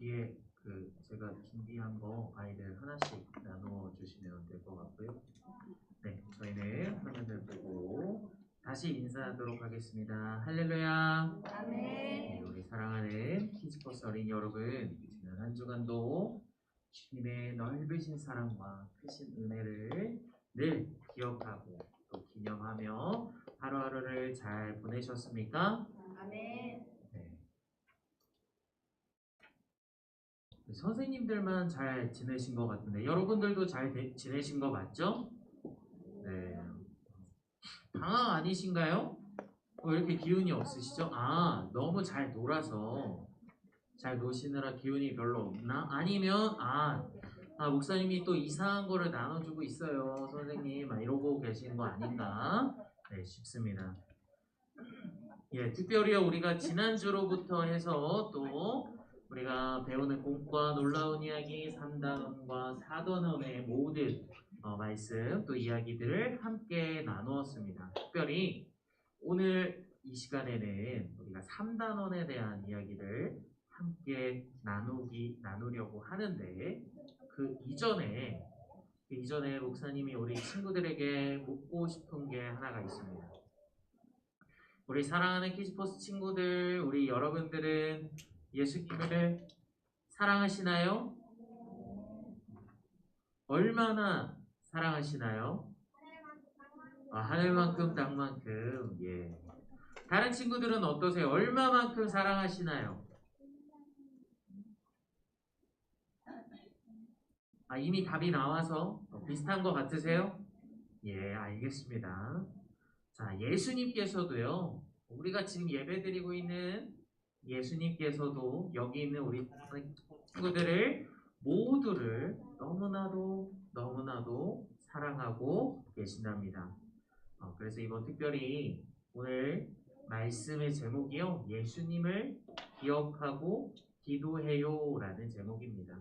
뒤에 제가 준비한 거 아이들 하나씩 나누어 주시면 될 것 같고요. 네, 저희는 화면을 보고 다시 인사하도록 하겠습니다. 할렐루야. 아멘. 네, 우리 사랑하는 키즈버스 어린이 여러분, 지난 한 주간도 주님의 넓으신 사랑과 크신 은혜를 늘 기억하고 또 기념하며 하루하루를 잘 보내셨습니까? 아멘. 네. 선생님들만 잘 지내신 것 같은데 여러분들도 잘 지내신 거 맞죠? 네. 방학 아니신가요? 왜 이렇게 기운이 없으시죠? 아, 너무 잘 놀아서 잘 노시느라 기운이 별로 없나? 아니면 목사님이 또 이상한 거를 나눠주고 있어요 선생님 이러고 계신 거 아닌가 싶습니다. 예, 특별히요 우리가 지난주로부터 해서 또 우리가 배우는 꿈과 놀라운 이야기 3단원과 4단원의 모든 말씀 또 이야기들을 함께 나누었습니다. 특별히 오늘 이 시간에는 우리가 3단원에 대한 이야기를 함께 나누려고 하는데 그 이전에 목사님이 우리 친구들에게 묻고 싶은 게 하나가 있습니다. 우리 사랑하는 키즈포스 친구들, 우리 여러분들은 예수님을 사랑하시나요? 얼마나 사랑하시나요? 하늘만큼 땅만큼. 예. 다른 친구들은 어떠세요? 얼마만큼 사랑하시나요? 이미 답이 나와서 비슷한 것 같으세요? 예, 알겠습니다. 자, 예수님께서도요, 우리가 지금 예배드리고 있는 예수님께서도 여기 있는 우리 친구들을 모두를 너무나도 사랑하고 계신답니다. 그래서 이번 특별히 오늘 말씀의 제목이요, 예수님을 기억하고 기도해요 라는 제목입니다.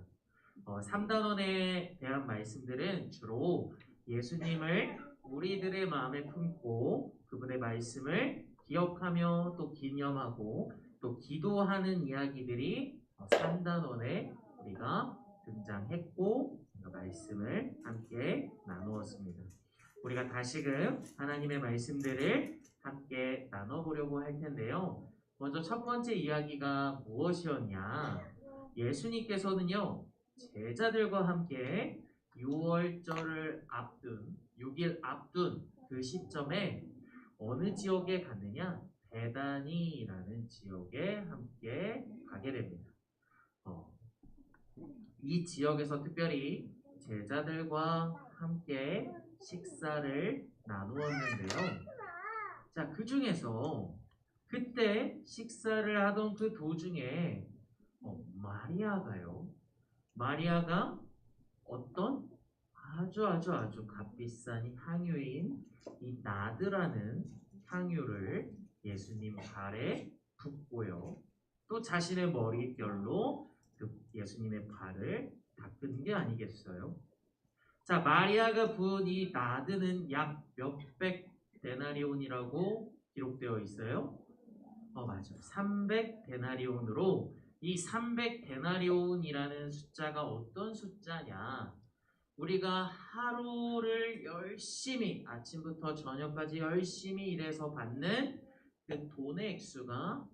3단원에 대한 말씀들은 주로 예수님을 우리들의 마음에 품고 그분의 말씀을 기억하며 또 기념하고 또 기도하는 이야기들이 3단원에 우리가 등장했고 말씀을 함께 나누었습니다. 우리가 다시금 하나님의 말씀들을 함께 나눠보려고 할 텐데요. 먼저 첫 번째 이야기가 무엇이었냐? 예수님께서는요, 제자들과 함께 6월절을 앞둔 6일 앞둔 그 시점에 어느 지역에 갔느냐? 베다니라는 지역에 함께 가게 됩니다. 이 지역에서 특별히 제자들과 함께 식사를 나누었는데요. 자, 그 중에서 그때 식사를 하던 그 도중에 마리아가 어떤 아주 값비싼 향유인 이 나드라는 향유를 예수님 발에 붓고요. 또 자신의 머리결로 예수님의 발을 닦은 게 아니겠어요? 자, 마리아가 부은 이 나드는 약 몇백 데나리온이라고 기록되어 있어요. 맞아요. 300데나리온으로 이 300데나리온이라는 숫자가 어떤 숫자냐? 우리가 하루를 열심히 아침부터 저녁까지 열심히 일해서 받는 그 돈의 액수가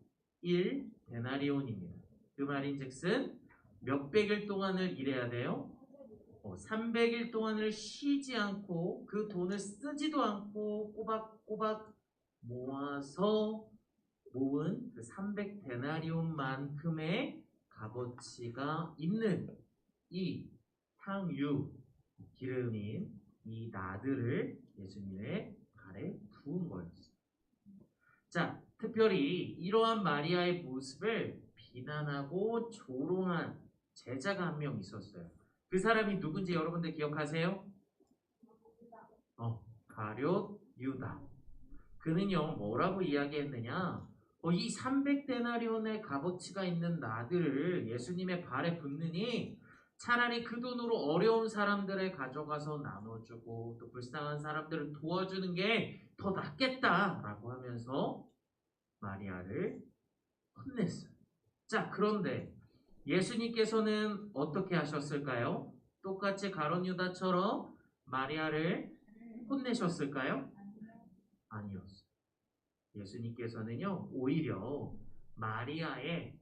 1데나리온입니다. 그 말인즉슨 몇백일 동안을 일해야 돼요? 300일 동안을 쉬지 않고 그 돈을 쓰지도 않고 꼬박꼬박 모아서 모은 그 300데나리온만큼의 값어치가 있는 이 향유 기름인 이 나드를 예수님의 발에 부은 거였어요. 자, 특별히 이러한 마리아의 모습을 비난하고 조롱한 제자가 한 명 있었어요. 그 사람이 누군지 여러분들 기억하세요? 가룟 유다. 그는요 뭐라고 이야기했느냐? 이 300데나리온의 값어치가 있는 나들을 예수님의 발에 붓느니 차라리 그 돈으로 어려운 사람들을 가져가서 나눠주고 또 불쌍한 사람들을 도와주는 게 더 낫겠다라고 하면서 마리아를 혼냈어요. 자, 그런데 예수님께서는 어떻게 하셨을까요? 똑같이 가룟 유다처럼 마리아를 혼내셨을까요? 아니었어요. 예수님께서는요, 오히려 마리아의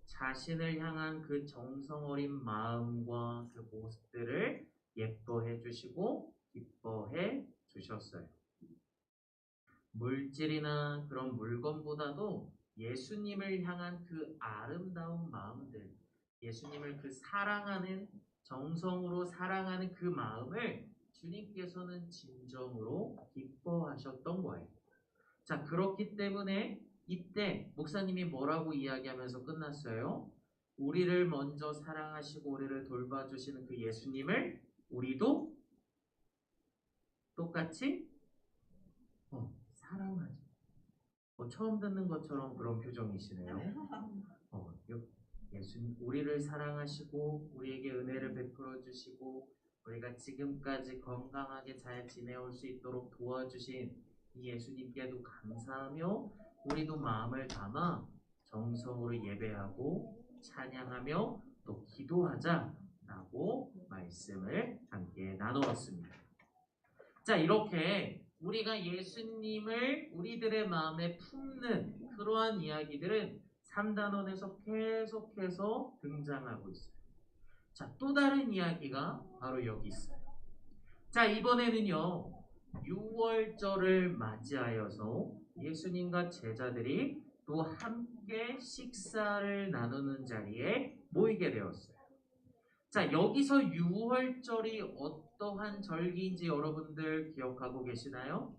자신을 향한 그 정성 어린 마음과 그 모습들을 예뻐해 주시고 기뻐해 주셨어요. 물질이나 그런 물건보다도 예수님을 향한 그 아름다운 마음들, 예수님을 그 사랑하는 정성으로 사랑하는 그 마음을 주님께서는 진정으로 기뻐하셨던 거예요. 자, 그렇기 때문에 이때 목사님이 뭐라고 이야기하면서 끝났어요? 우리를 먼저 사랑하시고 우리를 돌봐주시는 그 예수님을 우리도 똑같이 사랑하죠. 처음 듣는 것처럼 그런 표정이시네요. 예수님, 우리를 사랑하시고 우리에게 은혜를 베풀어 주시고 우리가 지금까지 건강하게 잘 지내올 수 있도록 도와주신 이 예수님께도 감사하며 우리도 마음을 담아 정성으로 예배하고 찬양하며 또 기도하자라고 말씀을 함께 나누었습니다. 자, 이렇게 우리가 예수님을 우리들의 마음에 품는 그러한 이야기들은 3단원에서 계속해서 등장하고 있어요. 자, 또 다른 이야기가 바로 여기 있어요. 자, 이번에는요, 6월절을 맞이하여서 예수님과 제자들이 또 함께 식사를 나누는 자리에 모이게 되었어요. 자, 여기서 6월절이 어떠한 절기인지 여러분들 기억하고 계시나요?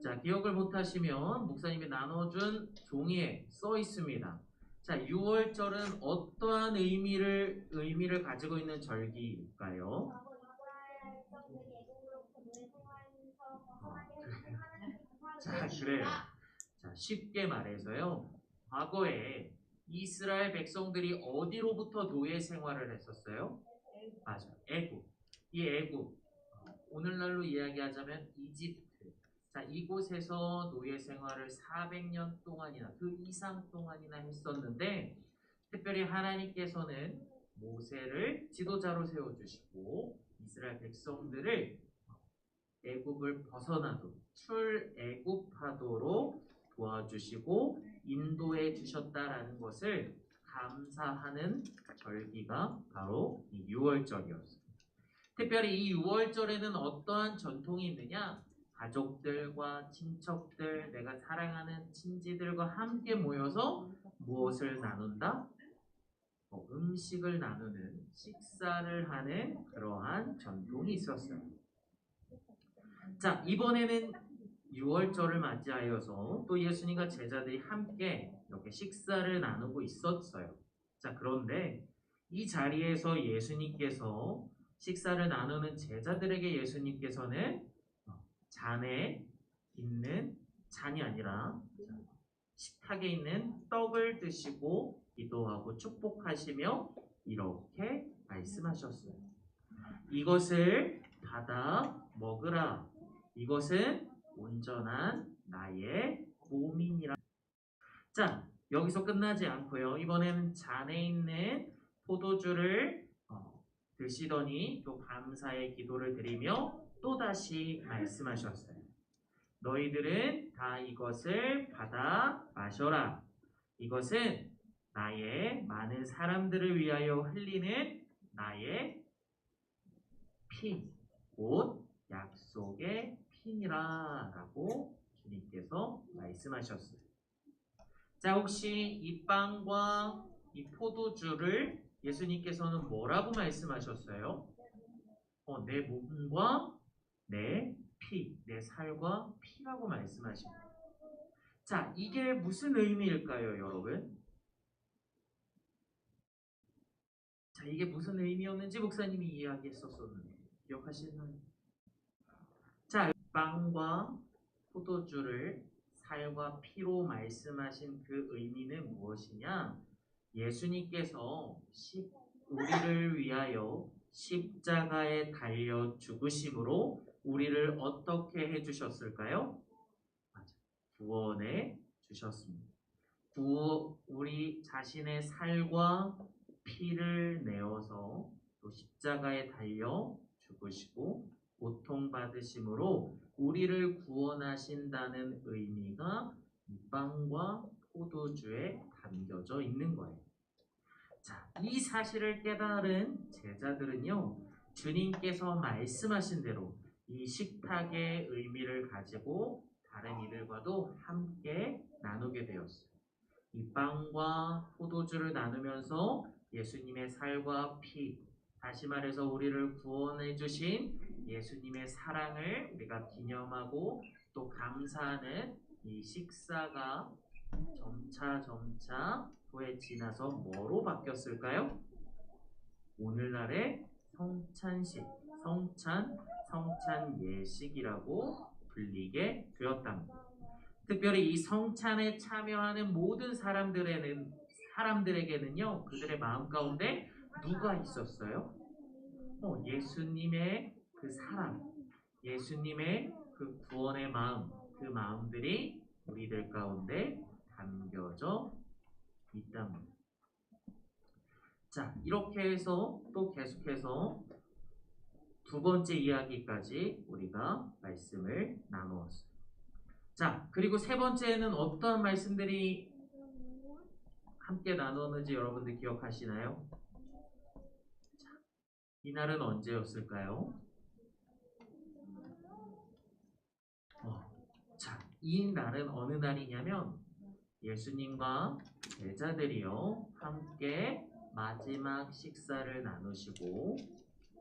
자, 기억을 못하시면 목사님이 나눠준 종이에 써 있습니다. 자, 6월절은 어떠한 의미를 가지고 있는 절기일까요? 자, 그래요. 자, 쉽게 말해서요. 과거에 이스라엘 백성들이 어디로부터 노예 생활을 했었어요? 맞아, 애굽. 이 애굽. 오늘날로 이야기하자면 이집트. 자, 이곳에서 노예 생활을 400년 동안이나 그 이상 동안이나 했었는데 특별히 하나님께서는 모세를 지도자로 세워주시고 이스라엘 백성들을 애굽을 벗어나도록 출애굽하도록 도와주시고 인도해 주셨다라는 것을 감사하는 절기가 바로 이 6월절이었습니다. 특별히 이 6월절에는 어떠한 전통이 있느냐? 가족들과 친척들, 내가 사랑하는 친지들과 함께 모여서 무엇을 나눈다? 음식을 나누는, 식사를 하는 그러한 전통이 있었어요. 자, 이번에는 6월절을 맞이하여서 또 예수님과 제자들이 함께 이렇게 식사를 나누고 있었어요. 자, 그런데 이 자리에서 예수님께서 식사를 나누는 제자들에게 예수님께서는 잔에 있는 잔이 아니라 식탁에 있는 떡을 드시고 기도하고 축복하시며 이렇게 말씀하셨어요. 이것을 받아 먹으라. 이것은 온전한 나의 몸이니라. 자, 여기서 끝나지 않고요. 이번에는 잔에 있는 포도주를 드시더니 또 감사의 기도를 드리며 또다시 말씀하셨어요. 너희들은 다 이것을 받아 마셔라. 이것은 나의 많은 사람들을 위하여 흘리는 나의 피, 곧 약속의 피니라 라고 주님께서 말씀하셨어요. 자, 혹시 이 빵과 이 포도주를 예수님께서는 뭐라고 말씀하셨어요? 내 몸과 내 피, 내 살과 피라고 말씀하십니다. 자, 이게 무슨 의미일까요, 여러분? 자, 이게 무슨 의미였는지 목사님이 이야기했었었는데 기억하시나요? 자, 빵과 포도주를 살과 피로 말씀하신 그 의미는 무엇이냐? 예수님께서 우리를 위하여 십자가에 달려 죽으심으로 우리를 어떻게 해주셨을까요? 구원해 주셨습니다. 우리 자신의 살과 피를 내어서 또 십자가에 달려 죽으시고 고통받으심으로 우리를 구원하신다는 의미가 이 빵과 포도주에 담겨져 있는 거예요. 자, 이 사실을 깨달은 제자들은요, 주님께서 말씀하신 대로 이 식탁의 의미를 가지고 다른 이들과도 함께 나누게 되었어요. 이 빵과 포도주를 나누면서 예수님의 살과 피, 다시 말해서 우리를 구원해 주신 예수님의 사랑을 우리가 기념하고 또 감사하는 이 식사가 점차 후에 지나서 뭐로 바뀌었을까요? 오늘날의 성찬식, 성찬 예식이라고 불리게 되었답니다. 특별히 이 성찬에 참여하는 모든 사람들에게는요, 그들의 마음 가운데 누가 있었어요? 예수님의 그 사랑, 예수님의 그 구원의 마음, 그 마음들이 우리들 가운데 담겨져 있답니다. 자, 이렇게 해서 또 계속해서 두 번째 이야기까지 우리가 말씀을 나누었어요. 자, 그리고 세 번째는 어떠한 말씀들이 함께 나누었는지 여러분들 기억하시나요? 자, 이날은 언제였을까요? 자, 이 날은 어느 날이냐면 예수님과 제자들이요 함께 마지막 식사를 나누시고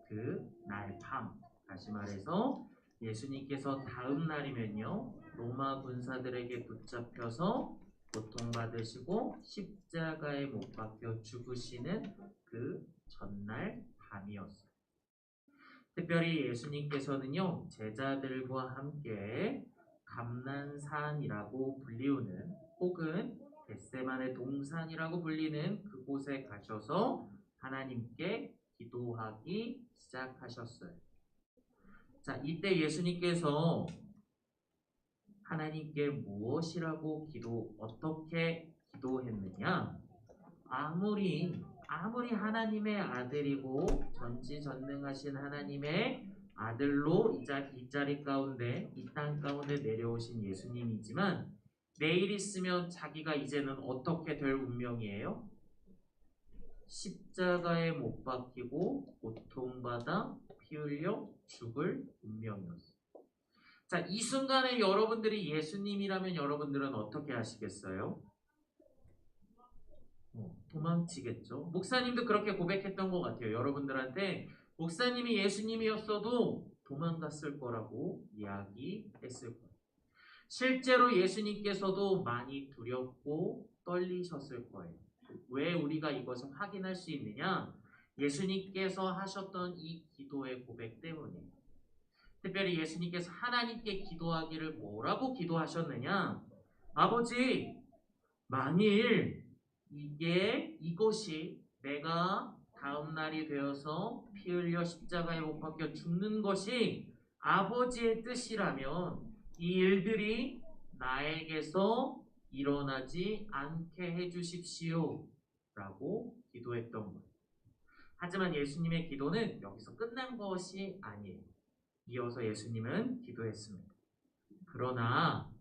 그 날 밤, 다시 말해서 예수님께서 다음 날이면요 로마 군사들에게 붙잡혀서 고통받으시고 십자가에 못 박혀 죽으시는 그 전날 밤이었어요. 특별히 예수님께서는요 제자들과 함께 감난산이라고 불리우는 혹은 겟세마네 동산이라고 불리는 그곳에 가셔서 하나님께 기도하기 시작하셨어요. 자, 이때 예수님께서 하나님께 무엇이라고 어떻게 기도했느냐? 아무리 하나님의 아들이고 전지전능하신 하나님의 아들로 이 자리 가운데 이 땅 가운데 내려오신 예수님이지만 내일 있으면 자기가 이제는 어떻게 될 운명이에요? 십자가에 못 박히고 고통받아 피 흘려 죽을 운명이었어요. 자, 이 순간에 여러분들이 예수님이라면 여러분들은 어떻게 하시겠어요? 도망치겠죠. 목사님도 그렇게 고백했던 것 같아요. 여러분들한테 목사님이 예수님이었어도 도망갔을 거라고 이야기했을 거예요. 실제로 예수님께서도 많이 두렵고 떨리셨을 거예요. 왜 우리가 이것을 확인할 수 있느냐? 예수님께서 하셨던 이 기도의 고백 때문이에요. 특별히 예수님께서 하나님께 기도하기를 뭐라고 기도하셨느냐? 아버지, 만일 이것이 내가 다음 날이 되어서 피 흘려 십자가에 못 박혀 죽는 것이 아버지의 뜻이라면 이 일들이 나에게서 일어나지 않게 해주십시오 라고 기도했던 거예요. 하지만 예수님의 기도는 여기서 끝난 것이 아니에요. 이어서 예수님은 기도했습니다. 그러나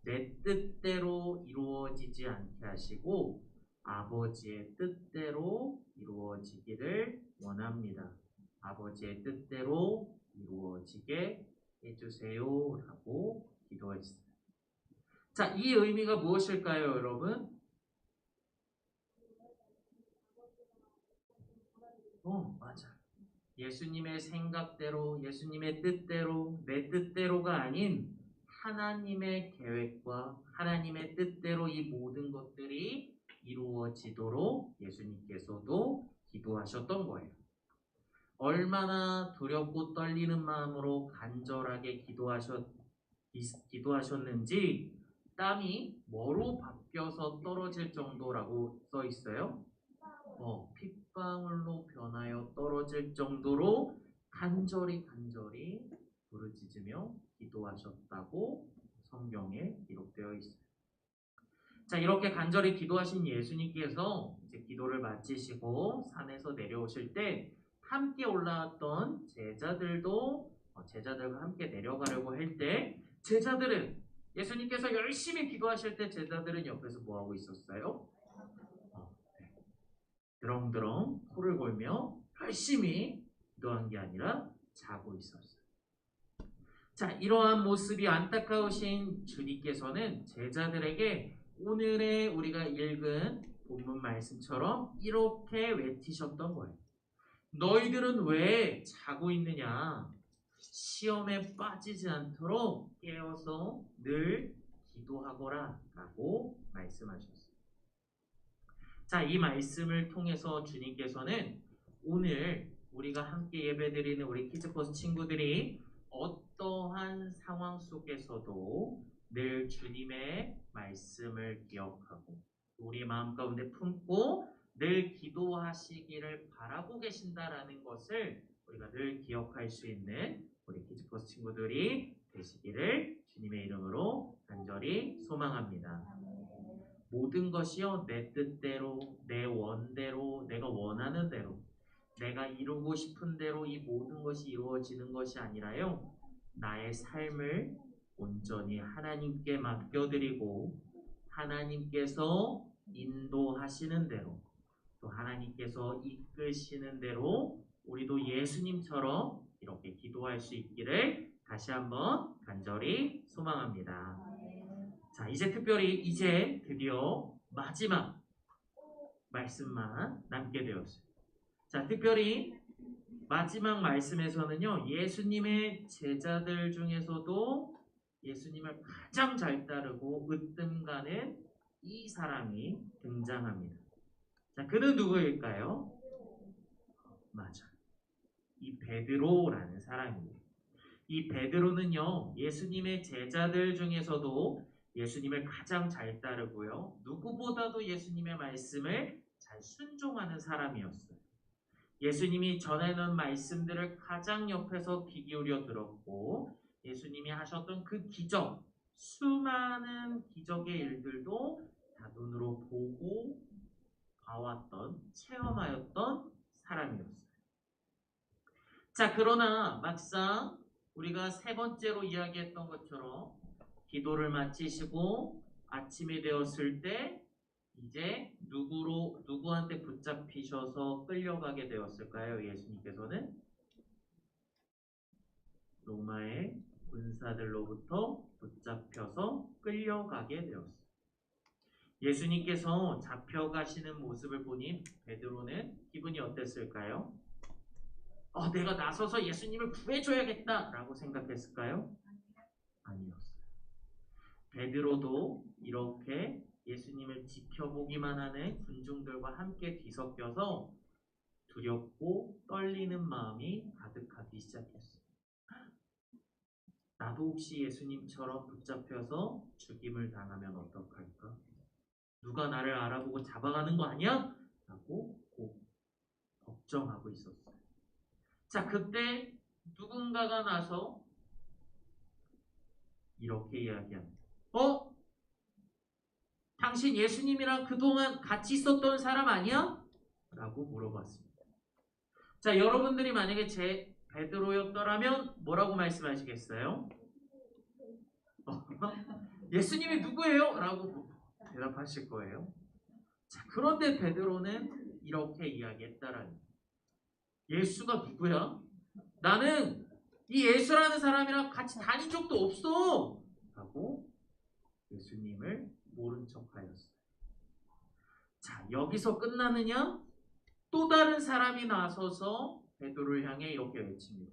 내 뜻대로 이루어지지 않게 하시고 아버지의 뜻대로 이루어지기를 원합니다. 아버지의 뜻대로 이루어지게 해주세요 라고 기도했어요. 자, 이 의미가 무엇일까요, 여러분? 맞아. 예수님의 생각대로, 예수님의 뜻대로, 내 뜻대로가 아닌 하나님의 계획과 하나님의 뜻대로 이 모든 것들이 이루어지도록 예수님께서도 기도하셨던 거예요. 얼마나 두렵고 떨리는 마음으로 간절하게 기도하셨는지 땀이 뭐로 바뀌어서 떨어질 정도라고 써 있어요. 핏방울로 변하여 떨어질 정도로 간절히 부르짖으며 기도하셨다고 성경에 기록되어 있어요. 자, 이렇게 간절히 기도하신 예수님께서 이제 기도를 마치시고 산에서 내려오실 때 함께 올라왔던 제자들도 제자들과 함께 내려가려고 할 때 제자들은 예수님께서 열심히 기도하실 때 제자들은 옆에서 뭐 하고 있었어요? 네. 드렁드렁 코를 골며 열심히 기도한 게 아니라 자고 있었어요. 자, 이러한 모습이 안타까우신 주님께서는 제자들에게 오늘의 우리가 읽은 본문 말씀처럼 이렇게 외치셨던 거예요. 너희들은 왜 자고 있느냐? 시험에 빠지지 않도록 깨어서 늘 기도하거라 라고 말씀하셨어요. 자, 이 말씀을 통해서 주님께서는 오늘 우리가 함께 예배드리는 우리 키즈버스 친구들이 어떠한 상황 속에서도 늘 주님의 말씀을 기억하고 우리 마음 가운데 품고 늘 기도하시기를 바라고 계신다라는 것을 우리가 늘 기억할 수 있는 우리 키즈버스 친구들이 되시기를 주님의 이름으로 간절히 소망합니다. 모든 것이요 내 뜻대로 내 원대로 내가 원하는 대로 내가 이루고 싶은 대로 이 모든 것이 이루어지는 것이 아니라요 나의 삶을 온전히 하나님께 맡겨드리고 하나님께서 인도하시는 대로 또 하나님께서 이끄시는 대로 우리도 예수님처럼 이렇게 기도할 수 있기를 다시 한번 간절히 소망합니다. 자, 이제 특별히 이제 드디어 마지막 말씀만 남게 되었어요. 자, 특별히 마지막 말씀에서는요, 예수님의 제자들 중에서도 예수님을 가장 잘 따르고 으뜸가는 이 사람이 등장합니다. 자, 그는 누구일까요? 맞아. 이 베드로라는 사람입니다. 이 베드로는요, 예수님의 제자들 중에서도 예수님을 가장 잘 따르고요, 누구보다도 예수님의 말씀을 잘 순종하는 사람이었어요. 예수님이 전해놓은 말씀들을 가장 옆에서 귀 기울여 들었고 예수님이 하셨던 그 기적, 수많은 기적의 일들도 다 눈으로 보고 봐왔던, 체험하였던 사람이었어요. 자, 그러나 막상 우리가 세 번째로 이야기했던 것처럼 기도를 마치시고 아침이 되었을 때 이제 누구한테 붙잡히셔서 끌려가게 되었을까요? 예수님께서는 로마의 군사들로부터 붙잡혀서 끌려가게 되었어요. 예수님께서 잡혀가시는 모습을 보니 베드로는 기분이 어땠을까요? 내가 나서서 예수님을 구해줘야겠다라고 생각했을까요? 아니었어요. 베드로도 이렇게 예수님을 지켜보기만 하는 군중들과 함께 뒤섞여서 두렵고 떨리는 마음이 가득하기 시작했어요. 나도 혹시 예수님처럼 붙잡혀서 죽임을 당하면 어떡할까? 누가 나를 알아보고 잡아가는 거 아니야? 라고 걱정하고 있었어요. 자, 그때 누군가가 나서 이렇게 이야기합니다. 당신 예수님이랑 그동안 같이 있었던 사람 아니야? 라고 물어봤습니다. 자, 여러분들이 만약에 제 베드로였더라면 뭐라고 말씀하시겠어요? 예수님이 누구예요? 라고 대답하실 거예요. 자, 그런데 베드로는 이렇게 이야기했다라는 예수가 누구야? 나는 이 예수라는 사람이랑 같이 다닌 적도 없어! 라고 예수님을 모른 척하였어요. 자, 여기서 끝나느냐? 또 다른 사람이 나서서 베드로를 향해 이렇게 외칩니다.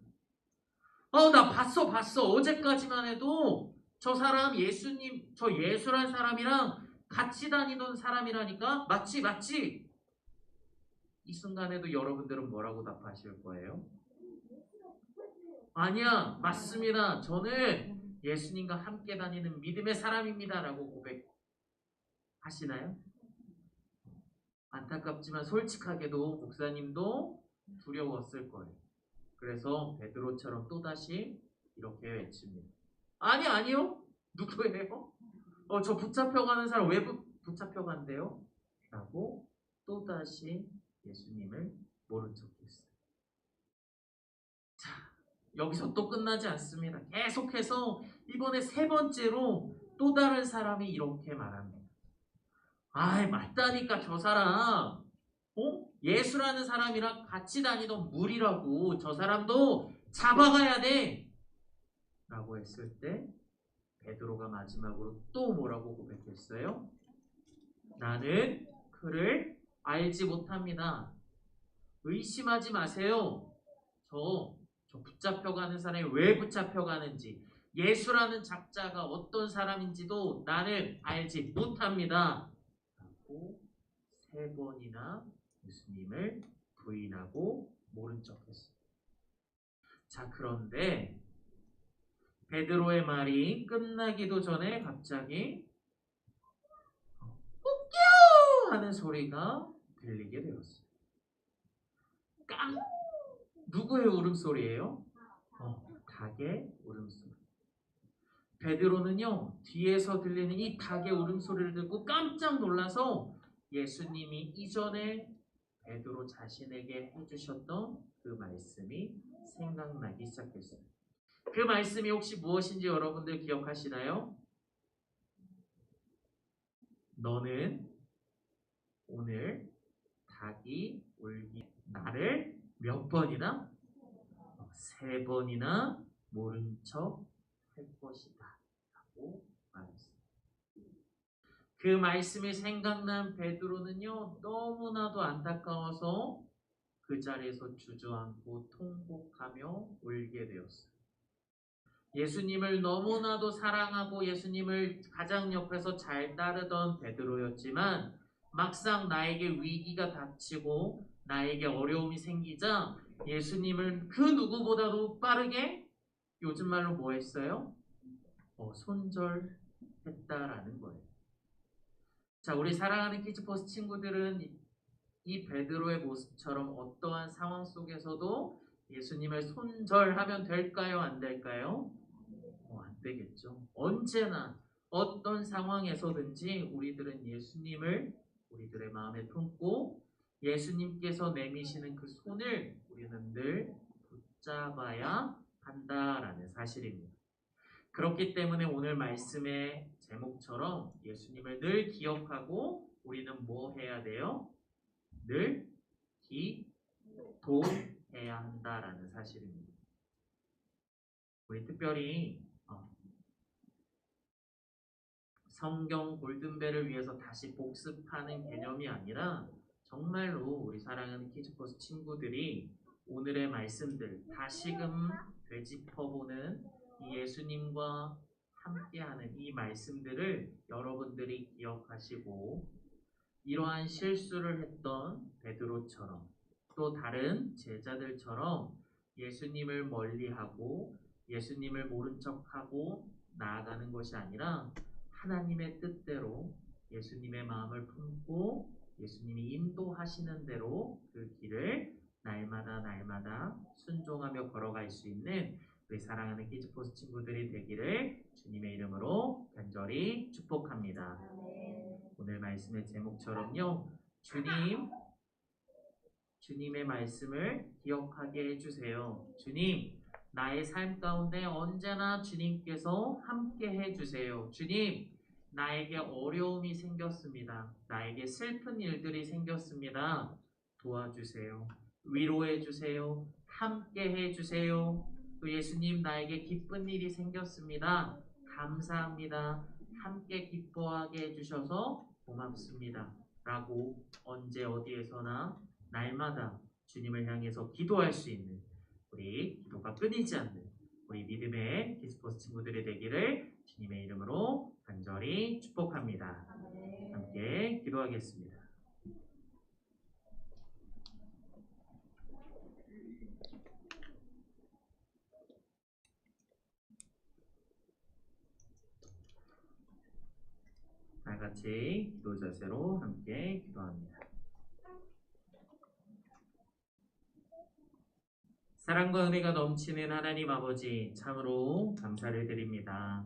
나 봤어. 어제까지만 해도 저 사람 예수님, 저 예수란 사람이랑 같이 다니던 사람이라니까? 맞지? 이 순간에도 여러분들은 뭐라고 답하실 거예요? 아니야, 맞습니다. 저는 예수님과 함께 다니는 믿음의 사람입니다. 라고 고백하시나요? 안타깝지만 솔직하게도 목사님도 두려웠을 거예요. 그래서 베드로처럼 또다시 이렇게 외칩니다. 아니요. 누구예요? 저 붙잡혀가는 사람 왜 붙잡혀간대요. 라고 또다시 예수님을 모른 척했어요. 자, 여기서 또 끝나지 않습니다. 계속해서 이번에 세 번째로 또 다른 사람이 이렇게 말합니다. 아이, 맞다니까 저 사람. 예수라는 사람이랑 같이 다니던 무리라고. 저 사람도 잡아가야 돼. 라고 했을 때 베드로가 마지막으로 또 뭐라고 고백했어요? 나는 그를 알지 못합니다. 의심하지 마세요. 저 붙잡혀가는 사람이 왜 붙잡혀가는지, 예수라는 작자가 어떤 사람인지도 나는 알지 못합니다. 라고 세 번이나 예수님을 부인하고 모른 척했어요. 자, 그런데 베드로의 말이 끝나기도 전에 갑자기 웃겨! 하는 소리가 들리게 되었어요. 깡! 누구의 울음소리예요? 닭의 울음소리. 베드로는요, 뒤에서 들리는 이 닭의 울음소리를 듣고 깜짝 놀라서 예수님이 이전에 베드로 자신에게 해주셨던 그 말씀이 생각나기 시작했어요. 그 말씀이 혹시 무엇인지 여러분들 기억하시나요? 너는 오늘 닭이 울기 나를 몇 번이나? 세 번이나 모른 척 할 것이다 라고 말했습니다. 그 말씀이 생각난 베드로는요, 너무나도 안타까워서 그 자리에서 주저앉고 통곡하며 울게 되었어요. 예수님을 너무나도 사랑하고 예수님을 가장 옆에서 잘 따르던 베드로였지만 막상 나에게 위기가 닥치고 나에게 어려움이 생기자 예수님을 그 누구보다도 빠르게, 요즘 말로 뭐 했어요? 손절했다라는 거예요. 자, 우리 사랑하는 키즈버스 친구들은 이 베드로의 모습처럼 어떠한 상황 속에서도 예수님을 손절하면 될까요? 안 될까요? 안 되겠죠. 언제나 어떤 상황에서든지 우리들은 예수님을 우리들의 마음에 품고 예수님께서 내미시는 그 손을 우리는 늘 붙잡아야 한다라는 사실입니다. 그렇기 때문에 오늘 말씀의 제목처럼 예수님을 늘 기억하고 우리는 뭐 해야 돼요? 늘 기도해야 한다라는 사실입니다. 우리 특별히 성경 골든벨을 위해서 다시 복습하는 개념이 아니라 정말로 우리 사랑하는 키즈버스 친구들이 오늘의 말씀들 다시금 되짚어보는 이 예수님과 함께하는 이 말씀들을 여러분들이 기억하시고 이러한 실수를 했던 베드로처럼 또 다른 제자들처럼 예수님을 멀리하고 예수님을 모른 척하고 나아가는 것이 아니라 하나님의 뜻대로 예수님의 마음을 품고 예수님이 인도하시는 대로 그 길을 날마다 순종하며 걸어갈 수 있는 우리 사랑하는 키즈포스 친구들이 되기를 주님의 이름으로 간절히 축복합니다. 오늘 말씀의 제목처럼요, 주님의 말씀을 기억하게 해주세요. 주님, 나의 삶 가운데 언제나 주님께서 함께 해주세요. 주님, 나에게 어려움이 생겼습니다. 나에게 슬픈 일들이 생겼습니다. 도와주세요. 위로해주세요. 함께 해주세요. 또 예수님, 나에게 기쁜 일이 생겼습니다. 감사합니다. 함께 기뻐하게 해주셔서 고맙습니다. 라고 언제 어디에서나 날마다 주님을 향해서 기도할 수 있는 우리 기도가 끊이지 않는 우리 믿음의 키즈포스 친구들이 되기를 주님의 이름으로 간절히 축복합니다. 함께 기도하겠습니다. 다 같이 기도 자세로 함께 기도합니다. 사랑과 은혜가 넘치는 하나님 아버지, 참으로 감사를 드립니다.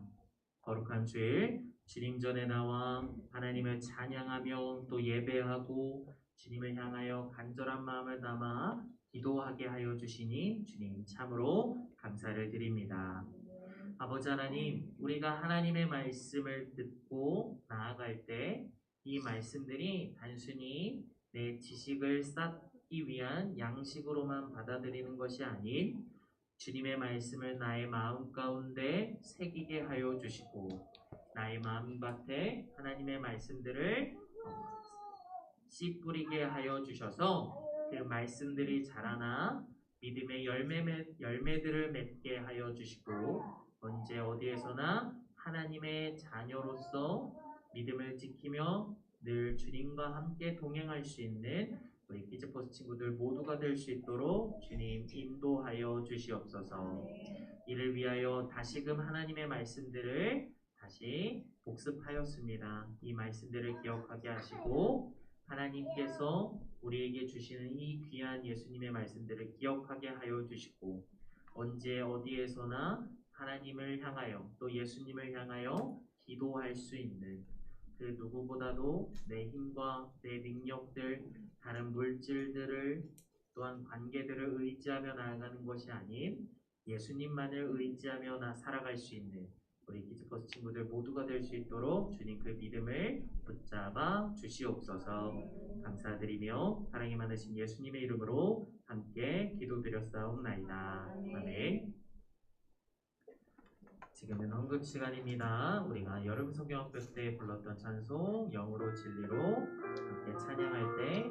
거룩한 주일 주님 전에 나와 하나님을 찬양하며 또 예배하고 주님을 향하여 간절한 마음을 담아 기도하게 하여 주시니 주님 참으로 감사를 드립니다. 아버지 하나님, 우리가 하나님의 말씀을 듣고 나아갈 때 이 말씀들이 단순히 내 지식을 쌓기 위한 양식으로만 받아들이는 것이 아닌 주님의 말씀을 나의 마음 가운데 새기게 하여 주시고 나의 마음밭에 하나님의 말씀들을 씨 뿌리게 하여 주셔서 그 말씀들이 자라나 믿음의 열매들을 맺게 하여 주시고 언제 어디에서나 하나님의 자녀로서 믿음을 지키며 늘 주님과 함께 동행할 수 있는 우리 키즈포스 친구들 모두가 될 수 있도록 주님 인도하여 주시옵소서. 이를 위하여 다시금 하나님의 말씀들을 다시 복습하였습니다. 이 말씀들을 기억하게 하시고 하나님께서 우리에게 주시는 이 귀한 예수님의 말씀들을 기억하게 하여 주시고 언제 어디에서나 하나님을 향하여 또 예수님을 향하여 기도할 수 있는 그 누구보다도 내 힘과 내 능력들 다른 물질들을 또한 관계들을 의지하며 나아가는 것이 아닌 예수님만을 의지하며 살아갈 수 있는 우리 키즈버스 친구들 모두가 될 수 있도록 주님 그 믿음을 붙잡아 주시옵소서. 감사드리며 사랑이 많으신 예수님의 이름으로 함께 기도드렸사옵나이다. 아멘. 지금은 헌금 시간입니다. 우리가 여름 성경학교 때 불렀던 찬송 영으로 진리로 함께 찬양할 때